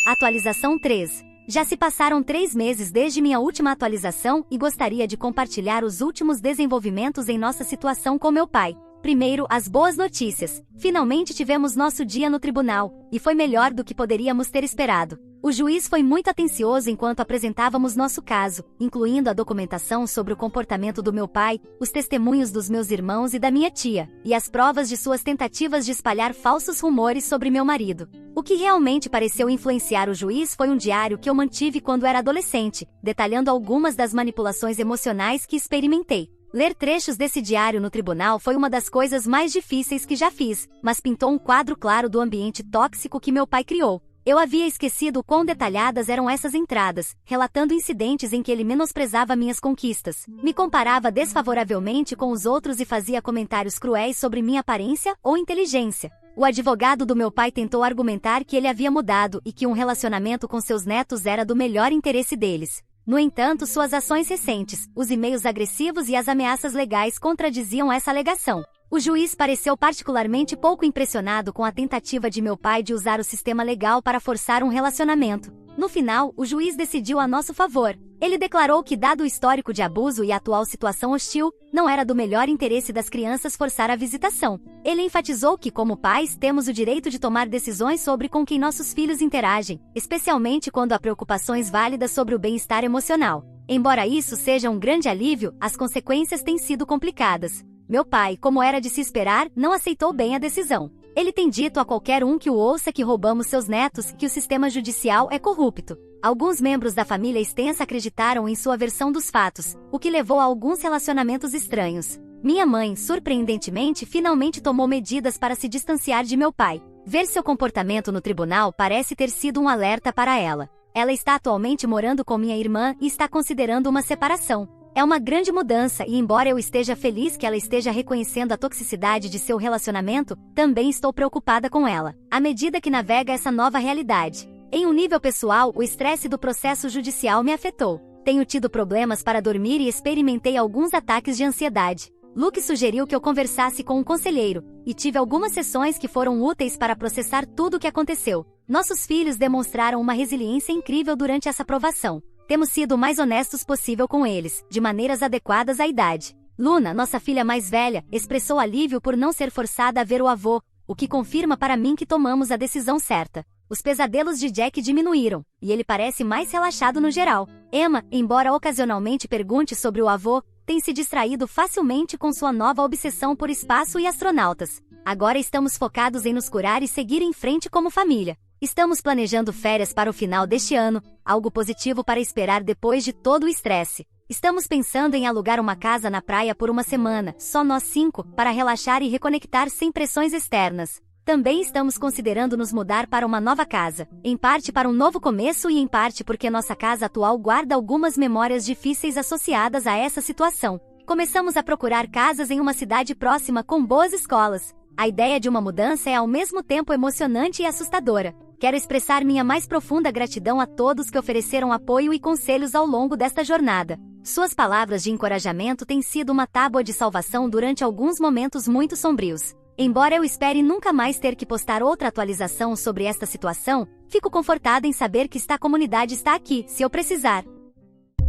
Atualização 3. Já se passaram 3 meses desde minha última atualização e gostaria de compartilhar os últimos desenvolvimentos em nossa situação com meu pai. Primeiro, as boas notícias. Finalmente tivemos nosso dia no tribunal, e foi melhor do que poderíamos ter esperado. O juiz foi muito atencioso enquanto apresentávamos nosso caso, incluindo a documentação sobre o comportamento do meu pai, os testemunhos dos meus irmãos e da minha tia, e as provas de suas tentativas de espalhar falsos rumores sobre meu marido. O que realmente pareceu influenciar o juiz foi um diário que eu mantive quando era adolescente, detalhando algumas das manipulações emocionais que experimentei. Ler trechos desse diário no tribunal foi uma das coisas mais difíceis que já fiz, mas pintou um quadro claro do ambiente tóxico que meu pai criou. Eu havia esquecido quão detalhadas eram essas entradas, relatando incidentes em que ele menosprezava minhas conquistas, me comparava desfavoravelmente com os outros e fazia comentários cruéis sobre minha aparência ou inteligência. O advogado do meu pai tentou argumentar que ele havia mudado e que um relacionamento com seus netos era do melhor interesse deles. No entanto, suas ações recentes, os e-mails agressivos e as ameaças legais contradiziam essa alegação. O juiz pareceu particularmente pouco impressionado com a tentativa de meu pai de usar o sistema legal para forçar um relacionamento. No final, o juiz decidiu a nosso favor. Ele declarou que, dado o histórico de abuso e a atual situação hostil, não era do melhor interesse das crianças forçar a visitação. Ele enfatizou que, como pais, temos o direito de tomar decisões sobre com quem nossos filhos interagem, especialmente quando há preocupações válidas sobre o bem-estar emocional. Embora isso seja um grande alívio, as consequências têm sido complicadas. Meu pai, como era de se esperar, não aceitou bem a decisão. Ele tem dito a qualquer um que o ouça que roubamos seus netos e que o sistema judicial é corrupto. Alguns membros da família extensa acreditaram em sua versão dos fatos, o que levou a alguns relacionamentos estranhos. Minha mãe, surpreendentemente, finalmente tomou medidas para se distanciar de meu pai. Ver seu comportamento no tribunal parece ter sido um alerta para ela. Ela está atualmente morando com minha irmã e está considerando uma separação. É uma grande mudança e, embora eu esteja feliz que ela esteja reconhecendo a toxicidade de seu relacionamento, também estou preocupada com ela, à medida que navega essa nova realidade. Em um nível pessoal, o estresse do processo judicial me afetou. Tenho tido problemas para dormir e experimentei alguns ataques de ansiedade. Luke sugeriu que eu conversasse com um conselheiro, e tive algumas sessões que foram úteis para processar tudo o que aconteceu. Nossos filhos demonstraram uma resiliência incrível durante essa provação. Temos sido o mais honestos possível com eles, de maneiras adequadas à idade. Luna, nossa filha mais velha, expressou alívio por não ser forçada a ver o avô, o que confirma para mim que tomamos a decisão certa. Os pesadelos de Jack diminuíram, e ele parece mais relaxado no geral. Emma, embora ocasionalmente pergunte sobre o avô, tem se distraído facilmente com sua nova obsessão por espaço e astronautas. Agora estamos focados em nos curar e seguir em frente como família. Estamos planejando férias para o final deste ano, algo positivo para esperar depois de todo o estresse. Estamos pensando em alugar uma casa na praia por uma semana, só nós 5, para relaxar e reconectar sem pressões externas. Também estamos considerando nos mudar para uma nova casa, em parte para um novo começo e em parte porque nossa casa atual guarda algumas memórias difíceis associadas a essa situação. Começamos a procurar casas em uma cidade próxima com boas escolas. A ideia de uma mudança é ao mesmo tempo emocionante e assustadora. Quero expressar minha mais profunda gratidão a todos que ofereceram apoio e conselhos ao longo desta jornada. Suas palavras de encorajamento têm sido uma tábua de salvação durante alguns momentos muito sombrios. Embora eu espere nunca mais ter que postar outra atualização sobre esta situação, fico confortada em saber que esta comunidade está aqui, se eu precisar.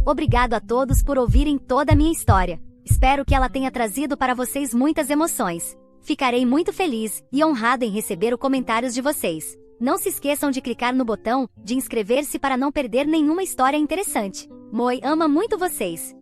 Obrigado a todos por ouvirem toda a minha história. Espero que ela tenha trazido para vocês muitas emoções. Ficarei muito feliz e honrada em receber os comentários de vocês. Não se esqueçam de clicar no botão de inscrever-se para não perder nenhuma história interessante. Moi ama muito vocês.